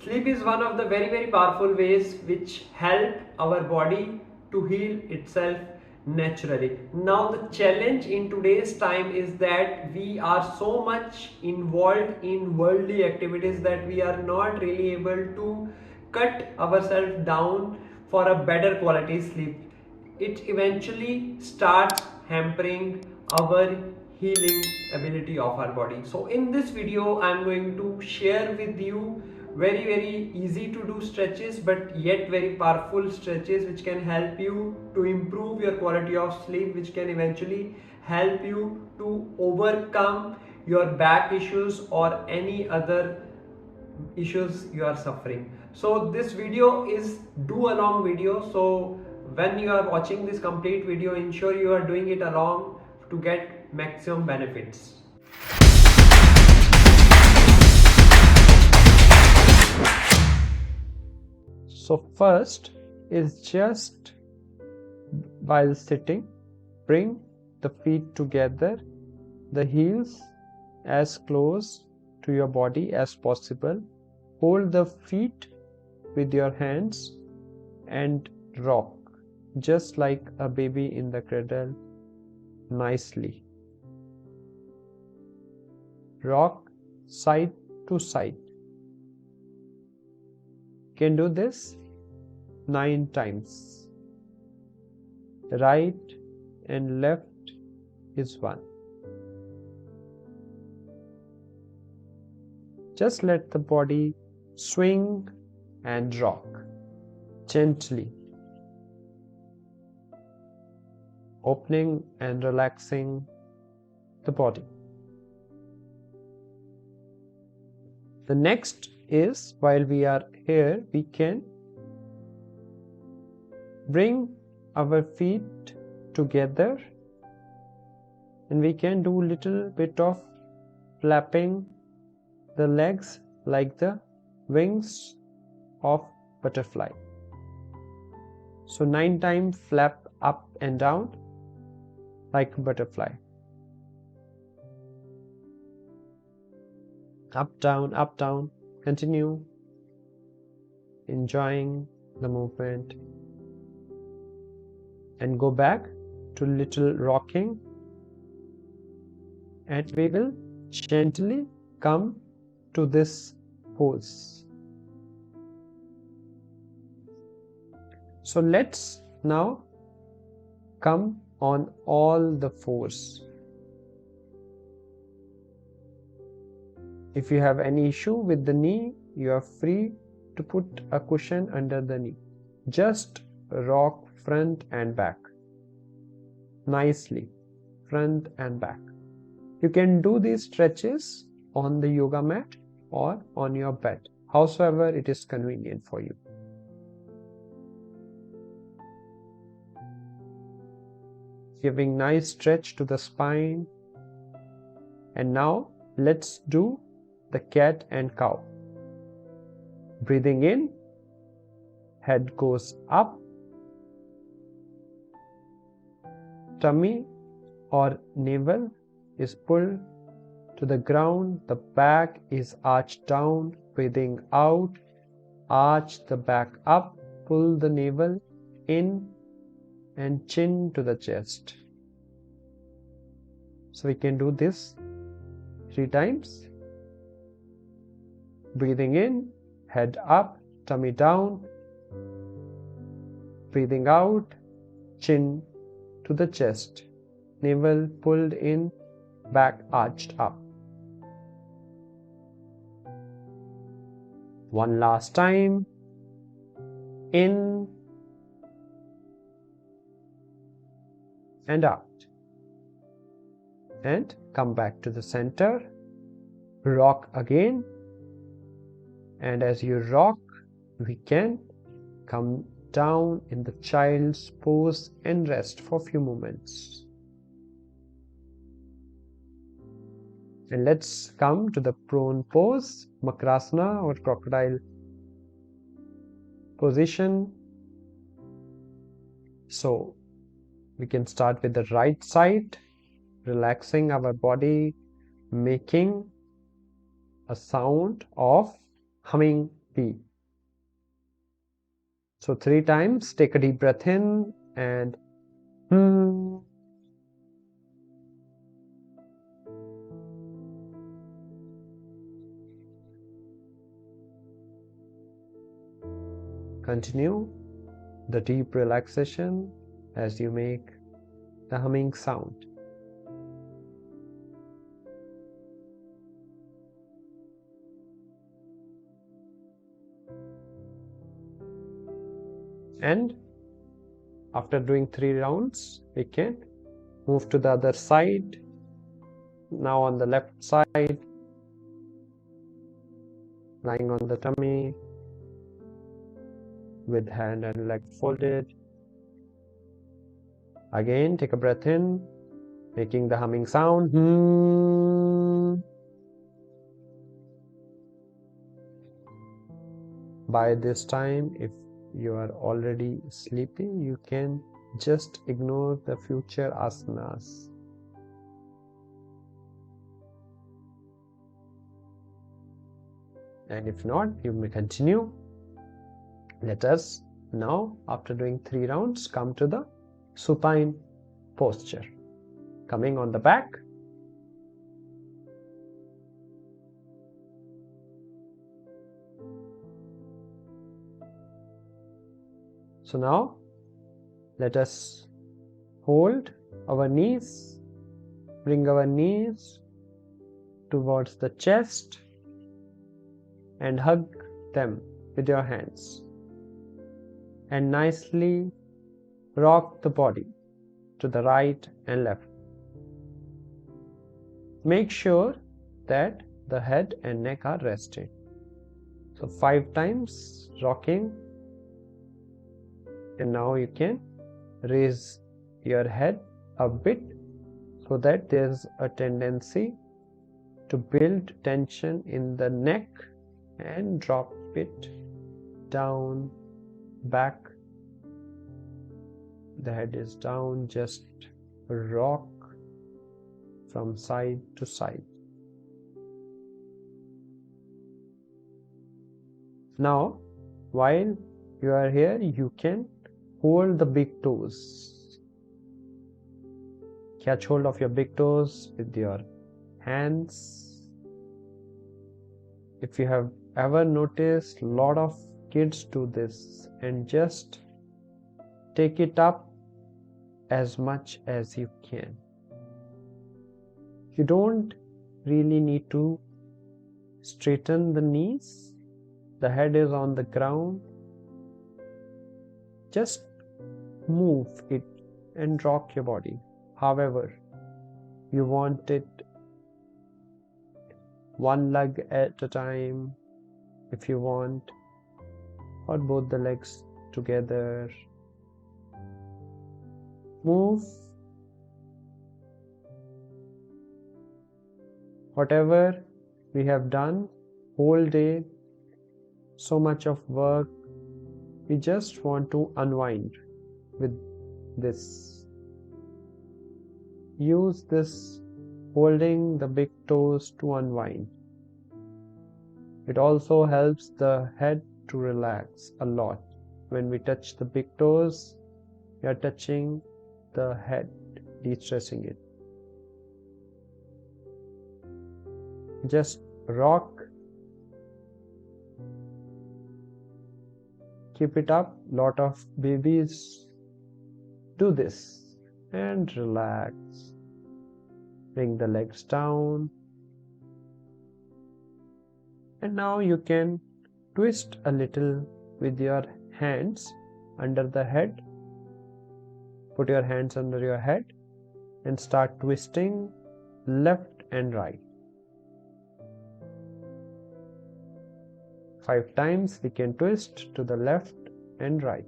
Sleep is one of the very powerful ways which help our body to heal itself naturally. Now the challenge in today's time is that we are so much involved in worldly activities that we are not really able to cut ourselves down for a better quality sleep. It eventually starts hampering our healing ability of our body. So in this video I'm going to share with you very easy to do stretches but yet very powerful stretches which can help you to improve your quality of sleep, which can eventually help you to overcome your back issues or any other issues you are suffering. So this video is do along video, so when you are watching this complete video, ensure you are doing it along to get maximum benefits. So first is just while sitting, bring the feet together, the heels as close to your body as possible. Hold the feet with your hands and rock just like a baby in the cradle nicely. Rock side to side. You can do this 9 times. Right and left is 1. Just let the body swing and rock gently, opening and relaxing the body. The next is, while we are here, we can bring our feet together and we can do little bit of flapping the legs like the wings of butterfly. So 9 times flap up and down like a butterfly. Up down, continue enjoying the movement and go back to little rocking, and we will gently come to this pose. So let's now come on all the fours. If you have any issue with the knee, you are free to put a cushion under the knee. Just rock front and back nicely, front and back. You can do these stretches on the yoga mat or on your bed, howsoever it is convenient for you. Giving nice stretch to the spine. And now let's do the cat and cow. Breathing in, head goes up, tummy or navel is pulled to the ground, the back is arched down. Breathing out, arch the back up, pull the navel in and chin to the chest. So we can do this 3 times. Breathing in, head up, tummy down. Breathing out, chin to the chest, navel pulled in, back arched up. One last time. In and out. And come back to the center. Rock again. And as you rock, we can come down in the child's pose and rest for a few moments. And let's come to the prone pose, Makrasana or crocodile position. So we can start with the right side, relaxing our body, making a sound of humming P. So 3 times, take a deep breath in and continue the deep relaxation as you make the humming sound. And after doing 3 rounds, we can move to the other side. Now on the left side, lying on the tummy with hand and leg folded. Again, take a breath in, making the humming sound. By this time, if you are already sleepy, you can just ignore the future asanas. And if not, you may continue. Let us now, after doing 3 rounds, come to the supine posture. Coming on the back. So now, let us hold our knees, bring our knees towards the chest and hug them with your hands. And nicely rock the body to the right and left. Make sure that the head and neck are rested. So 5 times rocking. And now you can raise your head a bit so that there's a tendency to build tension in the neck and drop it down, back. The head is down, just rock from side to side. Now, while you are here, you can hold the big toes. Catch hold of your big toes with your hands. If you have ever noticed, a lot of kids do this, and just take it up as much as you can. You don't really need to straighten the knees. The head is on the ground. Just move it and rock your body however you want it, one leg at a time if you want, or both the legs together. Move whatever we have done whole day, so much of work. We just want to unwind with this. Use this holding the big toes to unwind. It also helps the head to relax a lot. When we touch the big toes, we are touching the head, de-stressing it. Just rock. Keep it up. Lot of babies do this and relax. Bring the legs down. And now you can twist a little with your hands under the head. Put your hands under your head and start twisting left and right. 5 times we can twist to the left and right.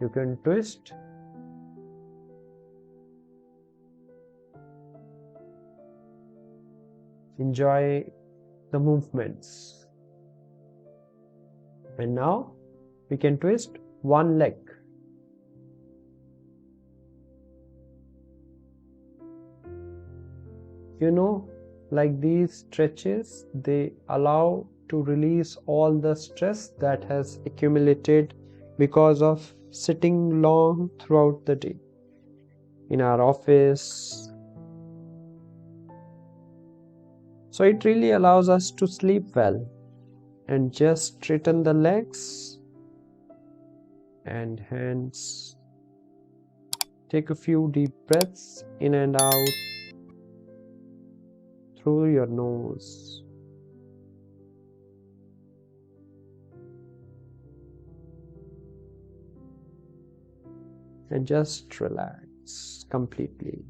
You can twist enjoy the movements. And now we can twist one leg. You know, like these stretches, they allow to release all the stress that has accumulated because of sitting long throughout the day in our office. So it really allows us to sleep well. And just straighten the legs and hands. Take a few deep breaths in and out through your nose. And just relax completely.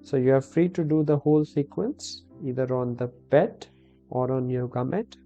So you are free to do the whole sequence either on the bed or on yoga mat.